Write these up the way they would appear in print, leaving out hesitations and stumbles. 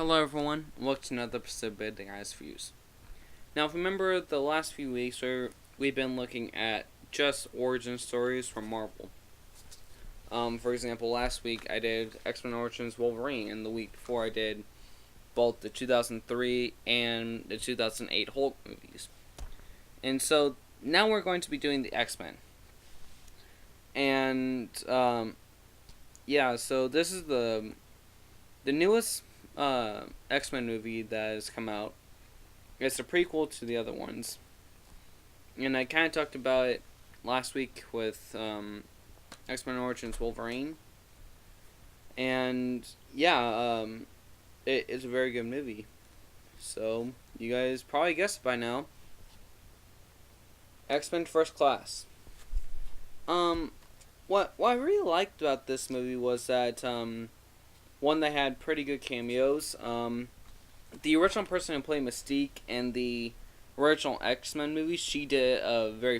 Hello everyone, and welcome to another episode of Bad Guys Views. Now, if you remember the last few weeks, we've been looking at just origin stories from Marvel. For example, last week I did X-Men Origins Wolverine, and the week before I did both the 2003 and the 2008 Hulk movies. And so, now we're going to be doing the X-Men. And, so this is the newest X-Men movie that has come out. It's a prequel to the other ones, and I kind of talked about it last week with X-Men Origins Wolverine, and it's a very good movie. So you guys probably guessed by now. X-Men First Class. What I really liked about this movie was that one that had pretty good cameos. The original person who played Mystique in the original X-Men movie, she did a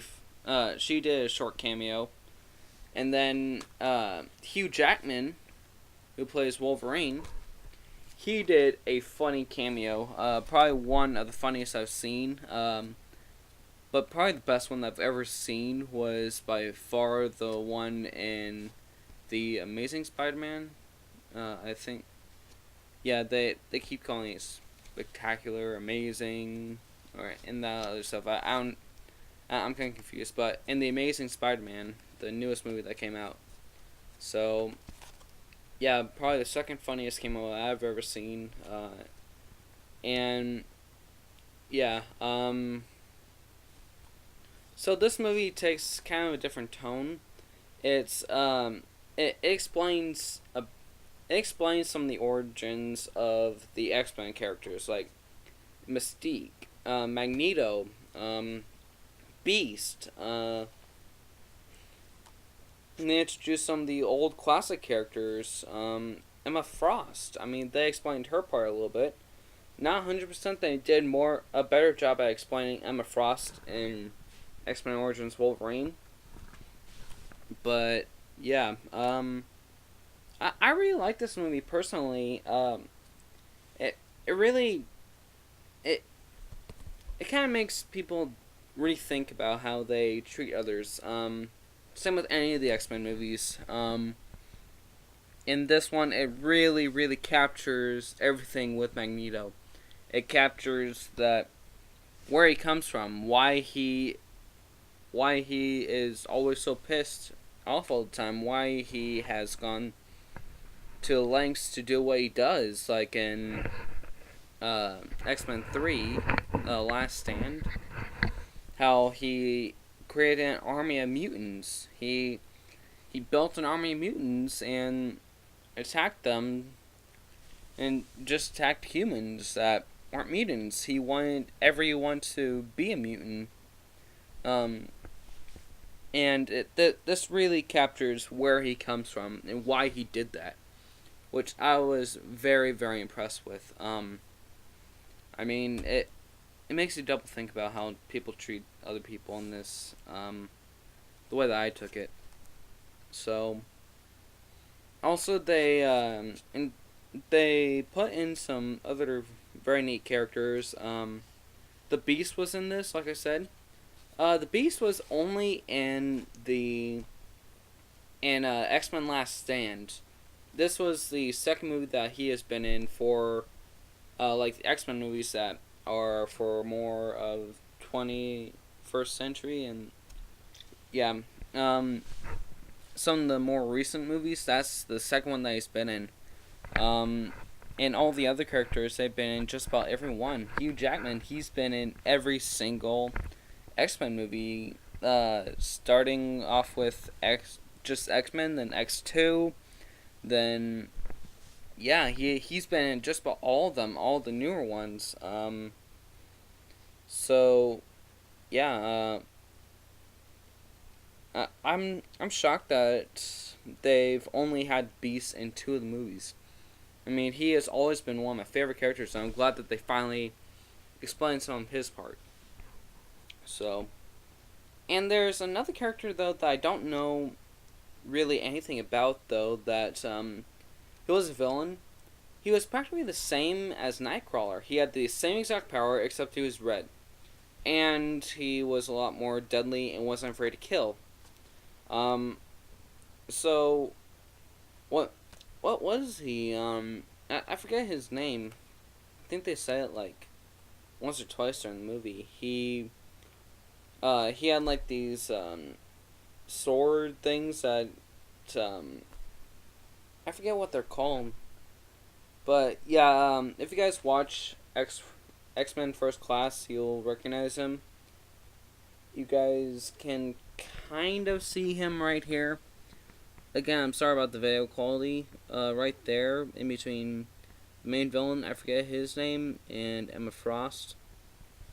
short cameo, and then Hugh Jackman, who plays Wolverine, he did a funny cameo. Probably one of the funniest I've seen. But probably the best one I've ever seen was by far the one in the Amazing Spider-Man. I think. Yeah, they keep calling it spectacular, amazing, or and that other stuff. I'm kind of confused, but in the Amazing Spider-Man, the newest movie that came out. So, yeah, probably the second funniest cameo I've ever seen. And yeah, so this movie takes kind of a different tone. It explains some of the origins of the X-Men characters, like Mystique, Magneto, Beast, and they introduced some of the old classic characters, Emma Frost. I mean, they explained her part a little bit. Not 100%, they did a better job at explaining Emma Frost in X-Men Origins Wolverine. But, yeah, I really like this movie personally. It kind of makes people rethink about how they treat others. Same with any of the X-Men movies. In this one, it really captures everything with Magneto. It captures where he comes from, why he is always so pissed off all the time, why he has gone to lengths to do what he does, like in X-Men 3, Last Stand, how he created an army of mutants. He built an army of mutants and attacked them, and just attacked humans that aren't mutants. He wanted everyone to be a mutant. And this really captures where he comes from and why he did that, which I was very impressed with. I mean, it makes you double think about how people treat other people in this, the way that I took it. So, also they put in some other very neat characters. The Beast was in this, like I said. The Beast was only in X-Men Last Stand. This was the second movie that he has been in for, like the X-Men movies that are for more of 21st century, and yeah, some of the more recent movies, that's the second one that he's been in. And all the other characters, they've been in just about every one. Hugh Jackman, he's been in every single X-Men movie, starting off with X-Men, then X2, then, yeah, he's been in just about all of them, all the newer ones. So, yeah, I'm shocked that they've only had Beast in 2 of the movies. I mean, he has always been one of my favorite characters, and I'm glad that they finally explained some of his part. So, and there's another character, though, that I don't know really anything about, though, that he was a villain. he was practically the same as Nightcrawler. He had the same exact power, except he was red. And he was a lot more deadly and wasn't afraid to kill. So, what was he? I forget his name. I think they said it, like, once or twice during the movie. He had, like, these, sword things that, I forget what they're called. But, yeah, if you guys watch X-Men First Class, you'll recognize him. You guys can kind of see him right here. Again, I'm sorry about the video quality. Right there, in between the main villain, I forget his name, and Emma Frost.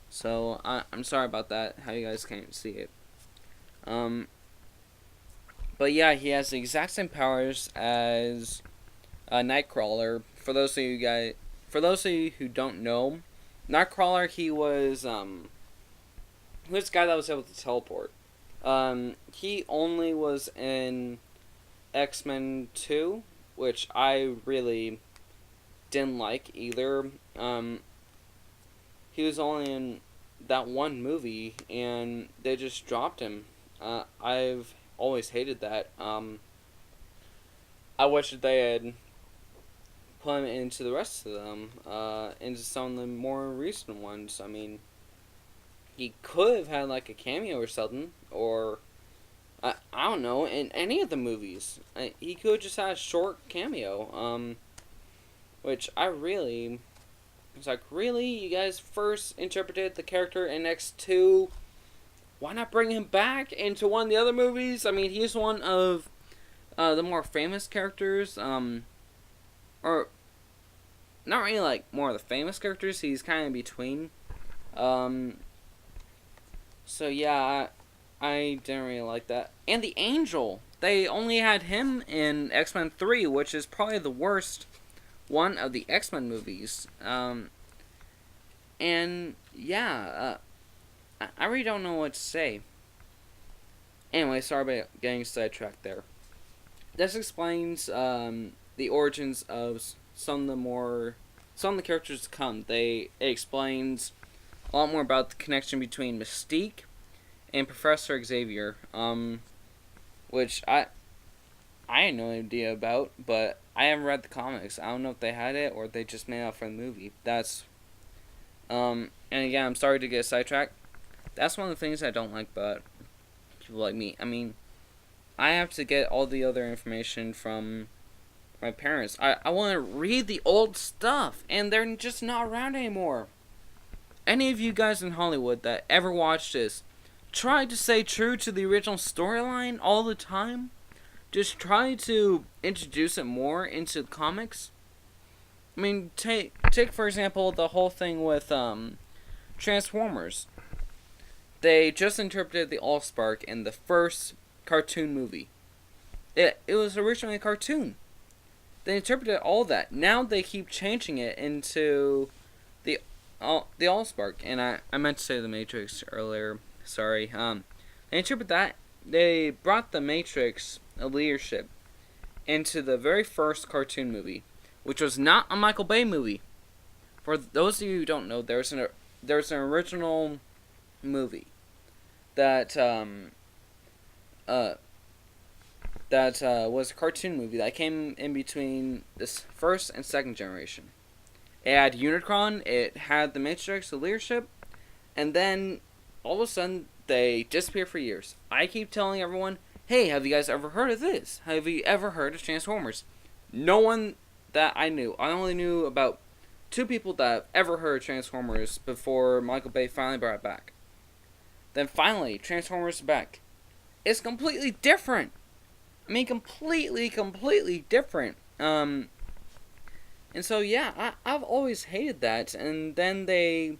So, I'm sorry about that, how you guys can't see it. But yeah, he has the exact same powers as Nightcrawler. For those of you who don't know, Nightcrawler, he was the guy that was able to teleport. He only was in X-Men 2, which I really didn't like either. He was only in that one movie, and they just dropped him. I've always hated that. I wish that they had put him into the rest of them, into some of the more recent ones. I mean, he could have had like a cameo or something, or I don't know, in any of the movies. He could have just had a short cameo, which I really was like, really? You guys first interpreted the character in X2? Why not bring him back into one of the other movies? I mean, he's one of the more famous characters, or not really like more of the famous characters. He's kind of in between. So yeah, I didn't really like that. And the Angel, they only had him in X-Men 3, which is probably the worst one of the X-Men movies. And yeah, I really don't know what to say. Anyway, sorry about getting sidetracked there. This explains the origins of some of the characters to come. It explains a lot more about the connection between Mystique and Professor Xavier, which I had no idea about, but I haven't read the comics. I don't know if they had it or they just made it up for the movie. And again, I'm sorry to get sidetracked. That's one of the things I don't like about people like me. I mean, I have to get all the other information from my parents. I want to read the old stuff, and they're just not around anymore. Any of you guys in Hollywood that ever watched this, try to stay true to the original storyline all the time. Just try to introduce it more into the comics. I mean, take for example the whole thing with Transformers. They just interpreted the Allspark in the first cartoon movie. It was originally a cartoon. They interpreted all that. Now they keep changing it into the Allspark. And I meant to say the Matrix earlier. Sorry. They interpret that. They brought the Matrix leadership into the very first cartoon movie, which was not a Michael Bay movie. For those of you who don't know, there's an original movie that was a cartoon movie that came in between this first and second generation. It had Unicron, it had the Matrix, the leadership, and then all of a sudden they disappear for years. I keep telling everyone, hey, have you guys ever heard of this? Have you ever heard of Transformers? No one that I knew. I only knew about 2 people that have ever heard of Transformers before Michael Bay finally brought it back. Then finally, Transformers is back. It's completely different. I mean, completely different. And so, yeah, I've always hated that. And then they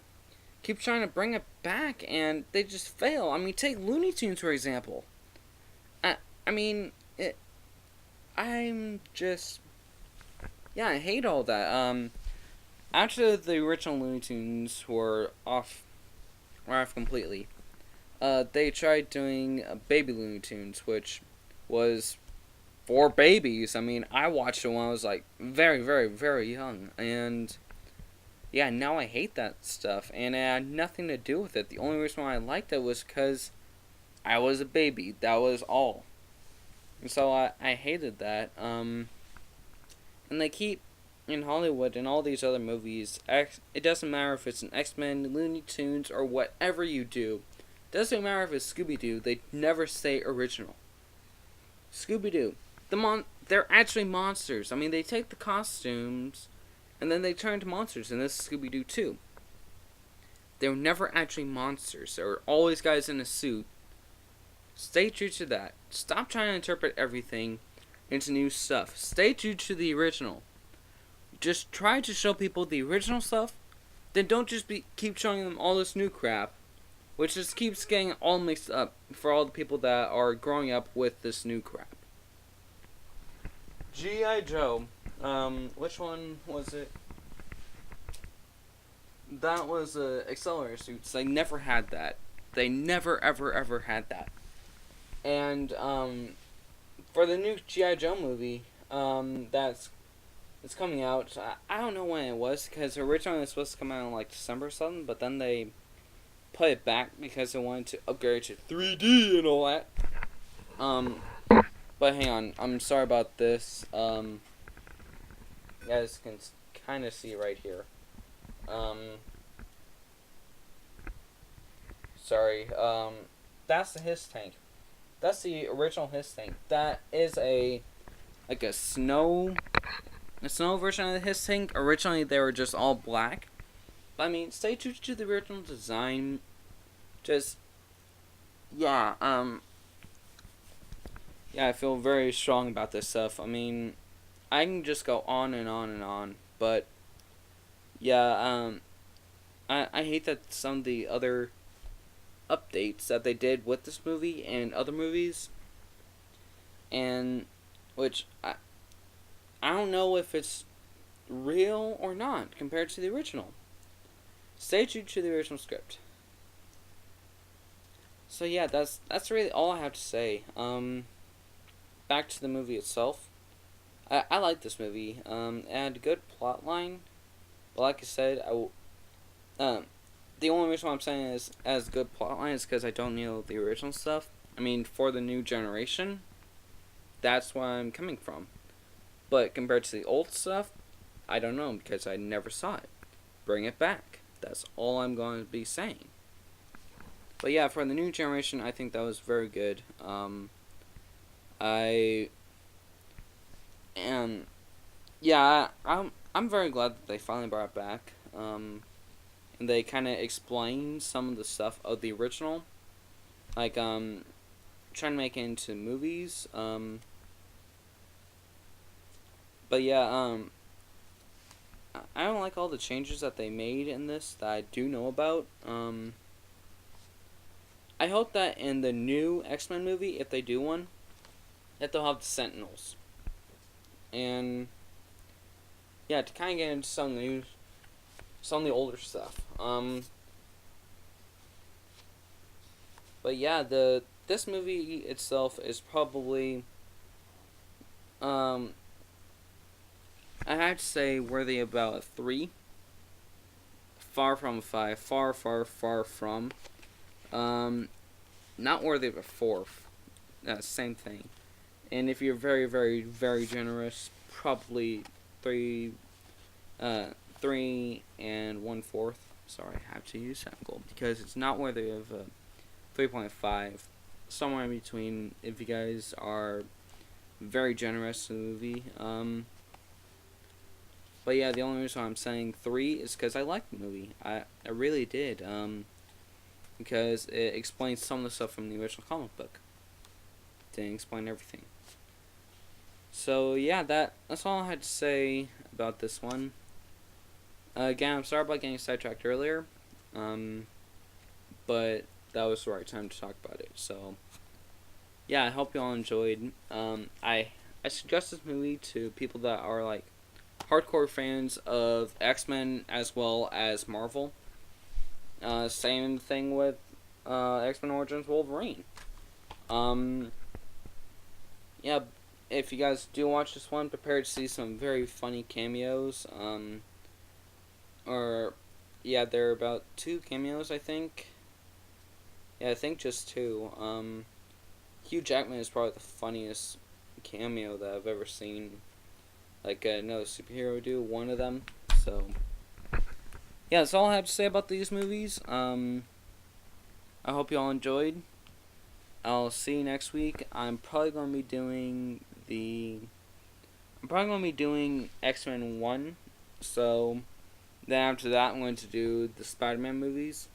keep trying to bring it back, and they just fail. I mean, take Looney Tunes, for example. I mean, I'm just... Yeah, I hate all that. After the original Looney Tunes were off completely, they tried doing Baby Looney Tunes, which was for babies. I mean, I watched it when I was like very, very, very young, and yeah, now I hate that stuff, and it had nothing to do with it. The only reason why I liked it was because I was a baby. That was all. And so I hated that. And they keep in Hollywood and all these other movies. It doesn't matter if it's an X-Men, Looney Tunes, or whatever you do. Doesn't matter if it's Scooby-Doo. They never say original. Scooby-Doo, they're actually monsters. I mean, they take the costumes and then they turn into monsters. And this is Scooby-Doo too. They were never actually monsters. They were always guys in a suit. Stay true to that. Stop trying to interpret everything into new stuff. Stay true to the original. Just try to show people the original stuff. Then don't just keep showing them all this new crap, which just keeps getting all mixed up for all the people that are growing up with this new crap. G.I. Joe. Which one was it? That was Accelerator suits. They never had that. They never, ever, ever had that. And for the new G.I. Joe movie, it's coming out. I don't know when it was, because originally it was supposed to come out in like December or something, but then they put it back because they wanted to upgrade to 3D and all that. But hang on, I'm sorry about this. You guys can kind of see right here. Sorry. That's the Hiss tank. That's the original Hiss tank. That is a snow version of the Hiss tank. Originally, they were just all black. But I mean, stay true to the original design. Just, yeah, yeah, I feel very strong about this stuff. I mean, I can just go on and on and on, but yeah, I hate that some of the other updates that they did with this movie and other movies, and which I don't know if it's real or not compared to the original. Stay true to the original script. So yeah, that's really all I have to say. Back to the movie itself. I like this movie. It had a good plot line, but like I said, the only reason why I'm saying it as a good plot line is because I don't know the original stuff. I mean, for the new generation, that's where I'm coming from. But compared to the old stuff, I don't know because I never saw it. Bring it back. That's all I'm going to be saying. But yeah, for the new generation, I think that was very good. I'm very glad that they finally brought it back. And they kind of explained some of the stuff of the original, like trying to make it into movies. But yeah, I don't like all the changes that they made in this that I do know about. I hope that in the new X-Men movie, if they do one, that they'll have the Sentinels. And yeah, to kind of get into some of the older stuff. But yeah, this movie itself is probably I have to say worthy about a 3. Far from a 5. Far, far, far from. Not worthy of a 4. Same thing. And if you're very, very, very generous, probably 3 and 1/4. Sorry, I have to use that goal because it's not worthy of a 3.5. Somewhere in between, if you guys are very generous to the movie. But yeah, the only reason I'm saying 3 is because I liked the movie. I really did. Because it explains some of the stuff from the original comic book. Didn't explain everything. So yeah, that's all I had to say about this one. Again, I'm sorry about getting sidetracked earlier, but that was the right time to talk about it. So yeah, I hope you all enjoyed. I suggest this movie to people that are like hardcore fans of X-Men as well as Marvel. Same thing with X-Men Origins Wolverine. Yeah, if you guys do watch this one, prepare to see some very funny cameos. Or, yeah, there are about 2 cameos, I think. Yeah, I think just 2. Hugh Jackman is probably the funniest cameo that I've ever seen. Like, another superhero do, one of them. So, yeah, that's all I have to say about these movies. I hope you all enjoyed. I'll see you next week. I'm probably going to be doing X-Men 1. So, then after that, I'm going to do the Spider-Man movies.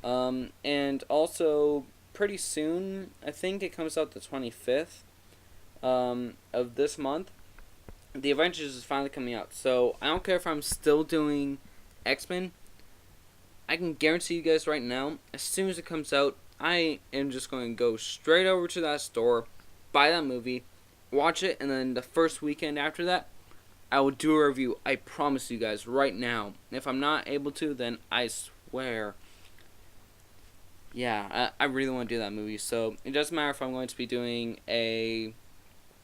And also, pretty soon, I think it comes out the 25th of this month, The Avengers is finally coming out. So, I don't care if I'm still doing X-Men. I can guarantee you guys right now, as soon as it comes out, I am just going to go straight over to that store, buy that movie, watch it, and then the first weekend after that, I will do a review. I promise you guys right now. If I'm not able to, then I swear. Yeah, I really want to do that movie. So it doesn't matter if I'm going to be doing a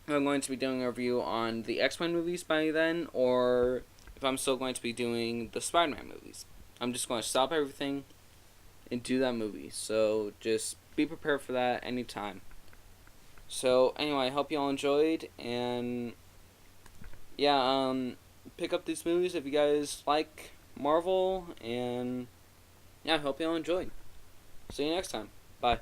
review on the X-Men movies by then, or if I'm still going to be doing the Spider-Man movies. I'm just going to stop everything and do that movie. So just be prepared for that anytime. So anyway, I hope you all enjoyed, and yeah, pick up these movies if you guys like Marvel, and yeah, I hope you all enjoyed. See you next time. Bye.